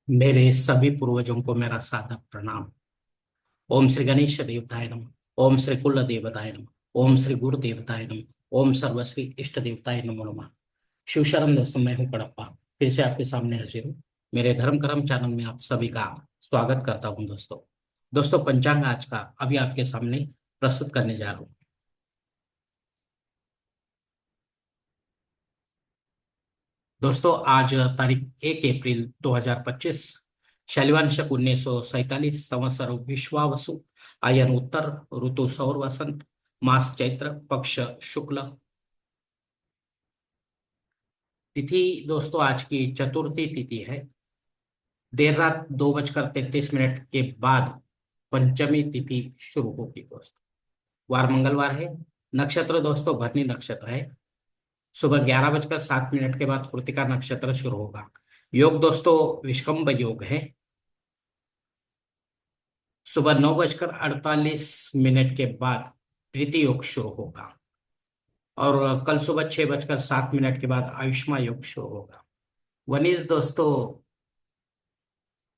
मेरे सभी पूर्वजों को मेरा सादर प्रणाम। ओम श्री गणेश देवताय नमः। ओम श्री कुल देवताय नमः। ओम श्री गुरु देवताय नमः। ओम सर्वश्री इष्ट देवताय नमो नमः। शिव शरण दोस्तों, मैं हूं कड़प्पा। फिर से आपके सामने हाजिर हूँ। मेरे धर्म कर्म चैनल में आप सभी का स्वागत करता हूं दोस्तों। दोस्तों, पंचांग आज का अभी आपके सामने प्रस्तुत करने जा रहा हूँ। दोस्तों, आज तारीख 1 अप्रैल 2025, शैलवान शक 1947 संवत्सर विश्वावसु, आयन उत्तर, ऋतु सौर वसंत, मास चैत्र, पक्ष शुक्ल, तिथि दोस्तों आज की चतुर्थी तिथि है। देर रात 2:33 के बाद पंचमी तिथि शुरू होगी दोस्तों। वार मंगलवार है। नक्षत्र दोस्तों भरनी नक्षत्र है। सुबह 11:07 के बाद कृतिका नक्षत्र शुरू होगा। योग दोस्तों विष्कंभ योग है। सुबह 9:48 के बाद प्रीति योग शुरू होगा। और कल सुबह 6:07 के बाद आयुष्मा योग शुरू होगा। वनिज दोस्तों,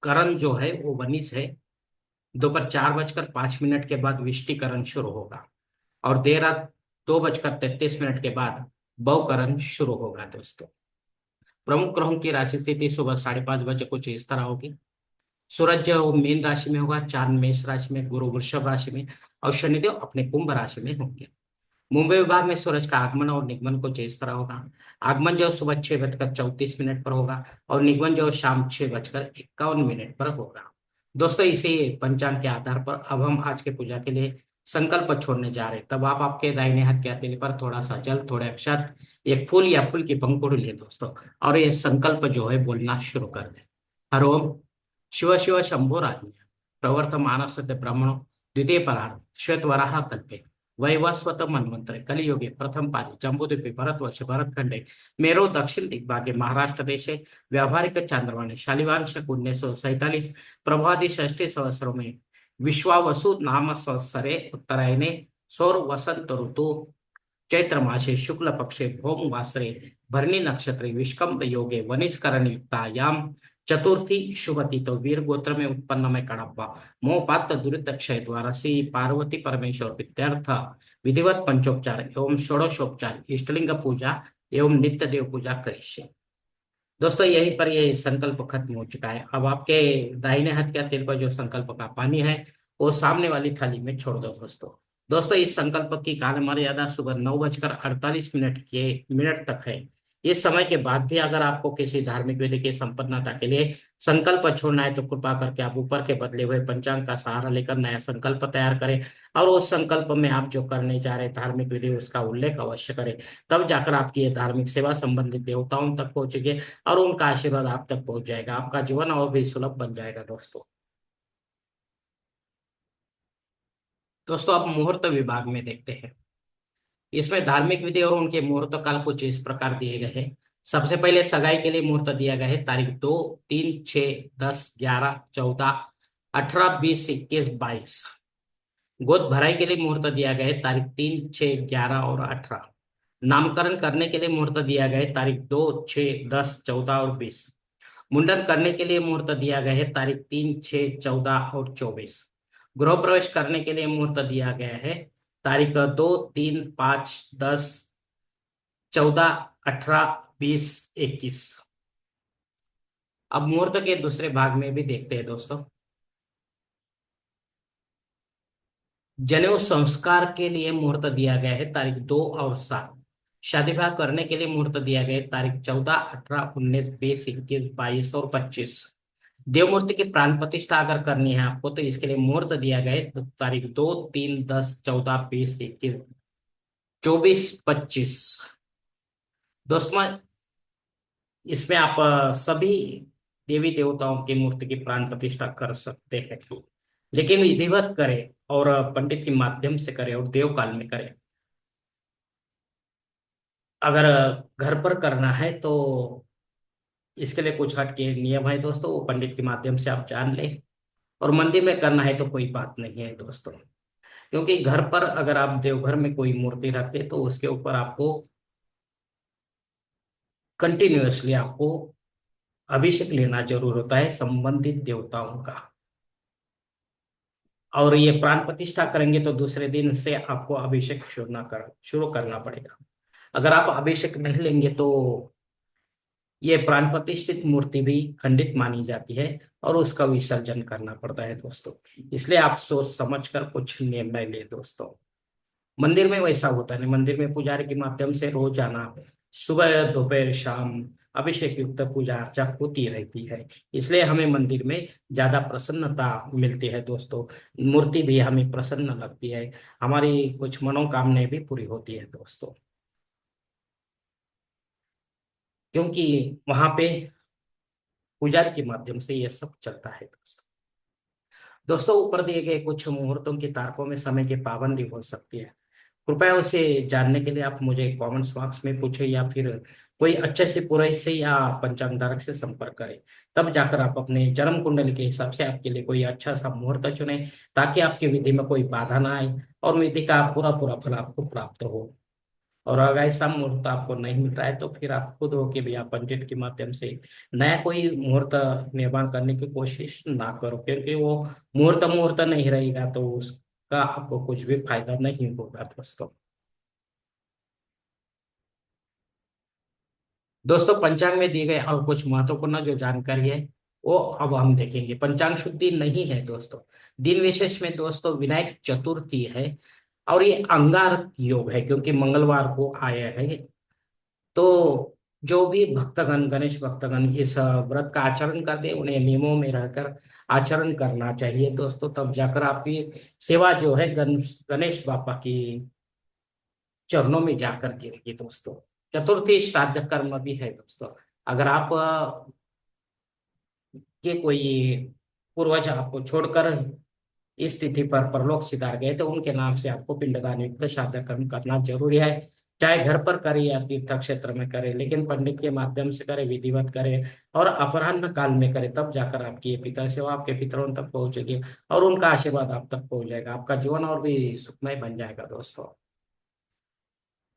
करण जो है वो वनिज है। दोपहर 4:05 के बाद विष्टिकरण शुरू होगा। और देर रात 2:33 के बाद भवकरण शुरू होगा दोस्तों। प्रमुख ग्रहों की राशि स्थिति सुबह 5:30 कुछ इस तरह होगी। सूरज जो है वो मीन राशि में होगा, चांद मेष राशि में, गुरु वृषभ राशि में, और शनिदेव अपने कुंभ राशि में होंगे। मुंबई विभाग में सूरज का आगमन और निगमन कुछ इस तरह होगा। आगमन जो है सुबह 6:34 पर होगा, और निगमन जो है शाम 6:51 पर होगा। दोस्तों, इसी पंचांग के आधार पर अब हम आज के पूजा के लिए संकल्प छोड़ने जा रहे हैं। तब आप आपके दाहिने हाथ के हथेली पर थोड़ा सा जल, थोड़े अक्षत, एक फूल या फूल की पंखुड़ी लिए दोस्तों, और ये संकल्प जो है बोलना शुरू कर दें। हर ओम शिव शिव शंभो राज्ञ प्रवर्तमानस्य ब्रह्मणो द्वितीय परार्ध श्वेत वराह कल्पे वैवस्वत मन्वंतरे कलियुगे प्रथम पादे जम्बूद्वीपे भरतवर्षे भरतखंडे मेरो दक्षिण दिग्भागे महाराष्ट्र देशे व्यावहारिक चांद्रमाने शालिवान शक 1947 प्रभादि षष्ठी संवत्सरों में विश्वावसु नाम संवत्सरे उत्तरायणे सौर वसंत ऋतु चैत्र मासे शुक्ल पक्षे भौम वासरे भरणी नक्षत्रे विष्कंभ योगे वनिष्करण युक्तायाम चतुर्थी शुभति तो वीर गोत्र में उत्पन्न में कड़प्पा मोहपात दुरित क्षय द्वारा श्री पार्वती परमेश्वर विद्यार्थ विधिवत पंचोपचार एवं षोडशोपचार इष्टलिंग पूजा एवं नित्य देव पूजा करिष्ये। दोस्तों, यहीं पर ये संकल्प खत्म हो चुका है। अब आपके दाहिने हाथ के तेल पर जो संकल्प का पानी है वो सामने वाली थाली में छोड़ दो दोस्तों। दोस्तों, इस संकल्प की काल मर्यादा सुबह 9:48 के मिनट तक है। इस समय के बाद भी अगर आपको किसी धार्मिक विधि की संपन्नता के लिए संकल्प छोड़ना है तो कृपा करके आप ऊपर के बदले हुए पंचांग का सहारा लेकर नया संकल्प तैयार करें, और उस संकल्प में आप जो करने जा रहे धार्मिक विधि उसका उल्लेख अवश्य करें। तब जाकर आपकी ये धार्मिक सेवा संबंधित देवताओं तक पहुंचेगी और उनका आशीर्वाद आप तक पहुंच जाएगा। आपका जीवन और भी सुलभ बन जाएगा दोस्तों। दोस्तों, अब मुहूर्त विभाग में देखते हैं। इसमें धार्मिक विधि और उनके मुहूर्त काल कुछ इस प्रकार दिए गए हैं। सबसे पहले सगाई के लिए मुहूर्त दिया गया है तारीख 2, 3, 6, 10, 11, 14, 18, 20, 21, 22। गोद भराई के लिए मुहूर्त दिया गया है तारीख 3, 6, 11 और 18। नामकरण करने के लिए मुहूर्त दिया गया है तारीख 2, 6, 10, 14 और 20। मुंडन करने के लिए मुहूर्त दिया गया है तारीख 3, 6, 14 और 24। गृह प्रवेश करने के लिए मुहूर्त दिया गया है तारीख 2, 3, 5, 10, 14, 18, 20, 21। अब मुहूर्त के दूसरे भाग में भी देखते हैं दोस्तों। जनेऊ संस्कार के लिए मुहूर्त दिया गया है तारीख 2 और 7। शादी ब्याह करने के लिए मुहूर्त दिया गया है तारीख 14, 18, 19, 20, 21, 22 और 25। देवमूर्ति की प्राण प्रतिष्ठा अगर करनी है आपको तो इसके लिए मुहूर्त दिया गया है तारीख 2, 3, 10, 14, 20, 21, 24, 25। दोस्तों, इसमें आप सभी देवी देवताओं की मूर्ति की प्राण प्रतिष्ठा कर सकते हैं, लेकिन विधिवत करें और पंडित के माध्यम से करें और देव काल में करें। अगर घर पर करना है तो इसके लिए कुछ हटके नियम है दोस्तों, वो पंडित के माध्यम से आप जान लें। और मंदिर में करना है तो कोई बात नहीं है दोस्तों, क्योंकि घर पर अगर आप देवघर में कोई मूर्ति रखते तो उसके ऊपर आपको कंटिन्यूअसली आपको अभिषेक लेना जरूर होता है संबंधित देवताओं का। और ये प्राण प्रतिष्ठा करेंगे तो दूसरे दिन से आपको अभिषेक शुरू करना पड़ेगा। अगर आप अभिषेक नहीं लेंगे तो ये प्राण प्रतिष्ठित मूर्ति भी खंडित मानी जाती है और उसका विसर्जन करना पड़ता है दोस्तों। इसलिए आप सोच समझ कर कुछ निर्णय ले दोस्तों। मंदिर में वैसा होता नहीं, मंदिर में पुजारी के माध्यम से रोजाना सुबह दोपहर शाम अभिषेक युक्त पूजा अर्चा होती रहती है। इसलिए हमें मंदिर में ज्यादा प्रसन्नता मिलती है दोस्तों। मूर्ति भी हमें प्रसन्न लगती है, हमारी कुछ मनोकामनाएं भी पूरी होती है दोस्तों, क्योंकि वहां पे पुजारी के माध्यम से ये सब चलता है दोस्तों। दोस्तों ऊपर दिए गए कुछ मुहूर्तों की तारकों में समय की पाबंदी हो सकती है। कृपया उसे जानने के लिए आप मुझे कमेंट्स बॉक्स में पूछे या फिर कोई अच्छे से पुरोहित से या पंचांग धारक से संपर्क करें। तब जाकर आप अपने जन्म कुंडली के हिसाब से आपके लिए कोई अच्छा सा मुहूर्त चुने, ताकि आपकी विधि में कोई बाधा ना आए और विधि का पूरा पूरा फल आपको प्राप्त हो। और अगर ऐसा मुहूर्त आपको नहीं मिल रहा है तो फिर आप खुद हो के भी आप पंडित के माध्यम से नया कोई मुहूर्त निर्माण करने की कोशिश ना करो, क्योंकि वो मुहूर्त मुहूर्त नहीं रहेगा तो उसका आपको कुछ भी फायदा नहीं होगा दोस्तों। दोस्तों पंचांग में दी गई और कुछ महत्वपूर्ण जो जानकारी है वो अब हम देखेंगे। पंचांग शुद्धि नहीं है दोस्तों। दिन विशेष में दोस्तों विनायक चतुर्थी है और ये अंगार योग है क्योंकि मंगलवार को आया है। तो जो भी भक्तगण गणेश भक्तगण इस व्रत का आचरण कर दे उन्हें नियमों में रहकर आचरण करना चाहिए दोस्तों। तब जाकर आपकी सेवा जो है गणेश बापा की चरणों में जाकर गिरेगी दोस्तों। चतुर्थी श्राद्ध कर्म भी है दोस्तों। अगर आप के कोई पूर्वज आपको छोड़कर इस तिथि पर परलोक सिधार गए तो उनके नाम से आपको पिंडदान युक्त श्राद्ध कर्म करना जरूरी है। चाहे घर पर करे या तीर्थ क्षेत्र में करे, लेकिन पंडित के माध्यम से करे, विधिवत करे और अपराह्न काल में करे, तब जाकर आपकी ये पितर सेवा आपके पितरों तक पहुंचेगी और उनका आशीर्वाद आप तक पहुंच जाएगा। आपका जीवन और भी सुखमय बन जाएगा दोस्तों।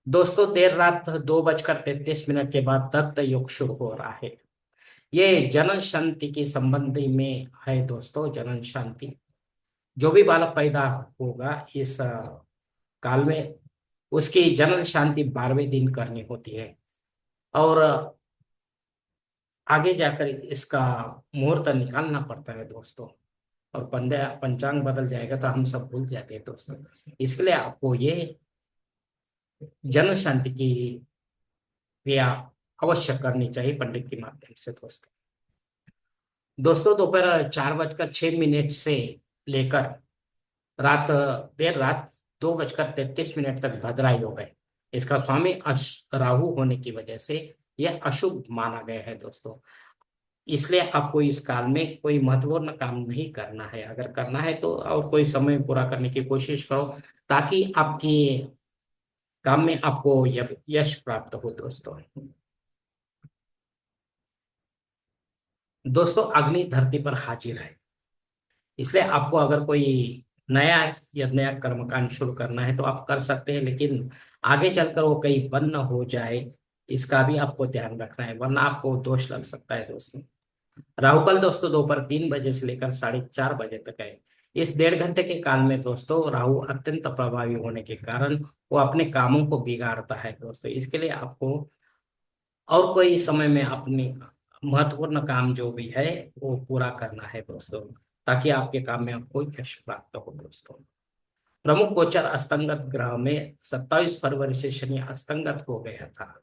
दोस्तों देर रात 2:33 के बाद तख्त योग शुरू हो रहा है। ये जनन शांति के संबंधी में है दोस्तों। जनन शांति, जो भी बालक पैदा होगा इस काल में उसकी जनन शांति 12वें दिन करनी होती है। और आगे जाकर इसका मुहूर्त निकालना पड़ता है दोस्तों। और पंचांग बदल जाएगा तो हम सब भूल जाते हैं दोस्तों। इसलिए आपको ये जनन शांति की क्रिया अवश्य करनी चाहिए पंडित के माध्यम से दोस्तों। दोस्तों दोपहर 4:06 से लेकर रात देर रात 2:33 तक भद्रा योग है। इसका स्वामी राहु होने की वजह से यह अशुभ माना गया है दोस्तों। इसलिए आपको इस काल में कोई महत्वपूर्ण काम नहीं करना है। अगर करना है तो और कोई समय पूरा करने की कोशिश करो, ताकि आपके काम में आपको यश प्राप्त हो दोस्तों। दोस्तों अग्नि धरती पर हाजिर है, इसलिए आपको अगर कोई नया यज्ञ या कर्मकांड शुरू करना है तो आप कर सकते हैं, लेकिन आगे चलकर वो कहीं बंद न हो जाए इसका भी आपको ध्यान रखना है, वरना आपको दोष लग सकता है दोस्तों। राहुकाल दोस्तों दोपहर 3 बजे से लेकर 4:30 तक है। इस 1.5 घंटे के काल में दोस्तों राहु अत्यंत प्रभावी होने के कारण वो अपने कामों को बिगाड़ता है दोस्तों। इसके लिए आपको और कोई समय में अपनी महत्वपूर्ण काम जो भी है वो पूरा करना है दोस्तों, ताकि आपके काम में आपको यश प्राप्त हो दोस्तों। प्रमुख गोचर अस्तंगत ग्रह में 27 फरवरी से शनि अस्तंगत हो गया था।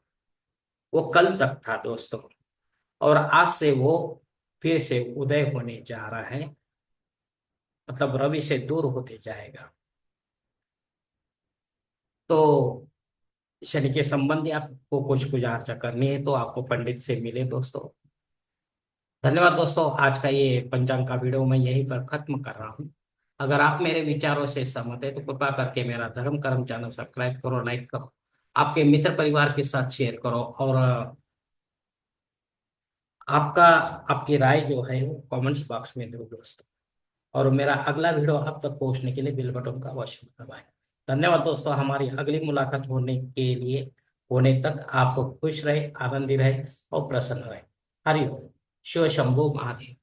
वो कल तक था दोस्तों और आज से वो फिर से उदय होने जा रहा है, मतलब रवि से दूर होते जाएगा। तो शनि के संबंधी आपको कुछ पूजा अर्चा करनी है तो आपको पंडित से मिले दोस्तों। धन्यवाद दोस्तों। आज का ये पंचांग का वीडियो मैं यहीं पर खत्म कर रहा हूँ। अगर आप मेरे विचारों से सहमत है तो कृपा करके मेरा धर्म कर्म चैनल सब्सक्राइब करो, लाइक करो, आपके मित्र परिवार के साथ शेयर करो और आपका आपकी राय जो है वो कमेंट्स बॉक्स में दो दोस्तों। और मेरा अगला वीडियो आप तक पहुंचने के लिए बेल बटन का अवश्य दबाएं। धन्यवाद दोस्तों। हमारी अगली मुलाकात होने तक आप खुश रहे, आनंदी रहे और प्रसन्न रहे। हरि ओम। शिव शंभू महादेव।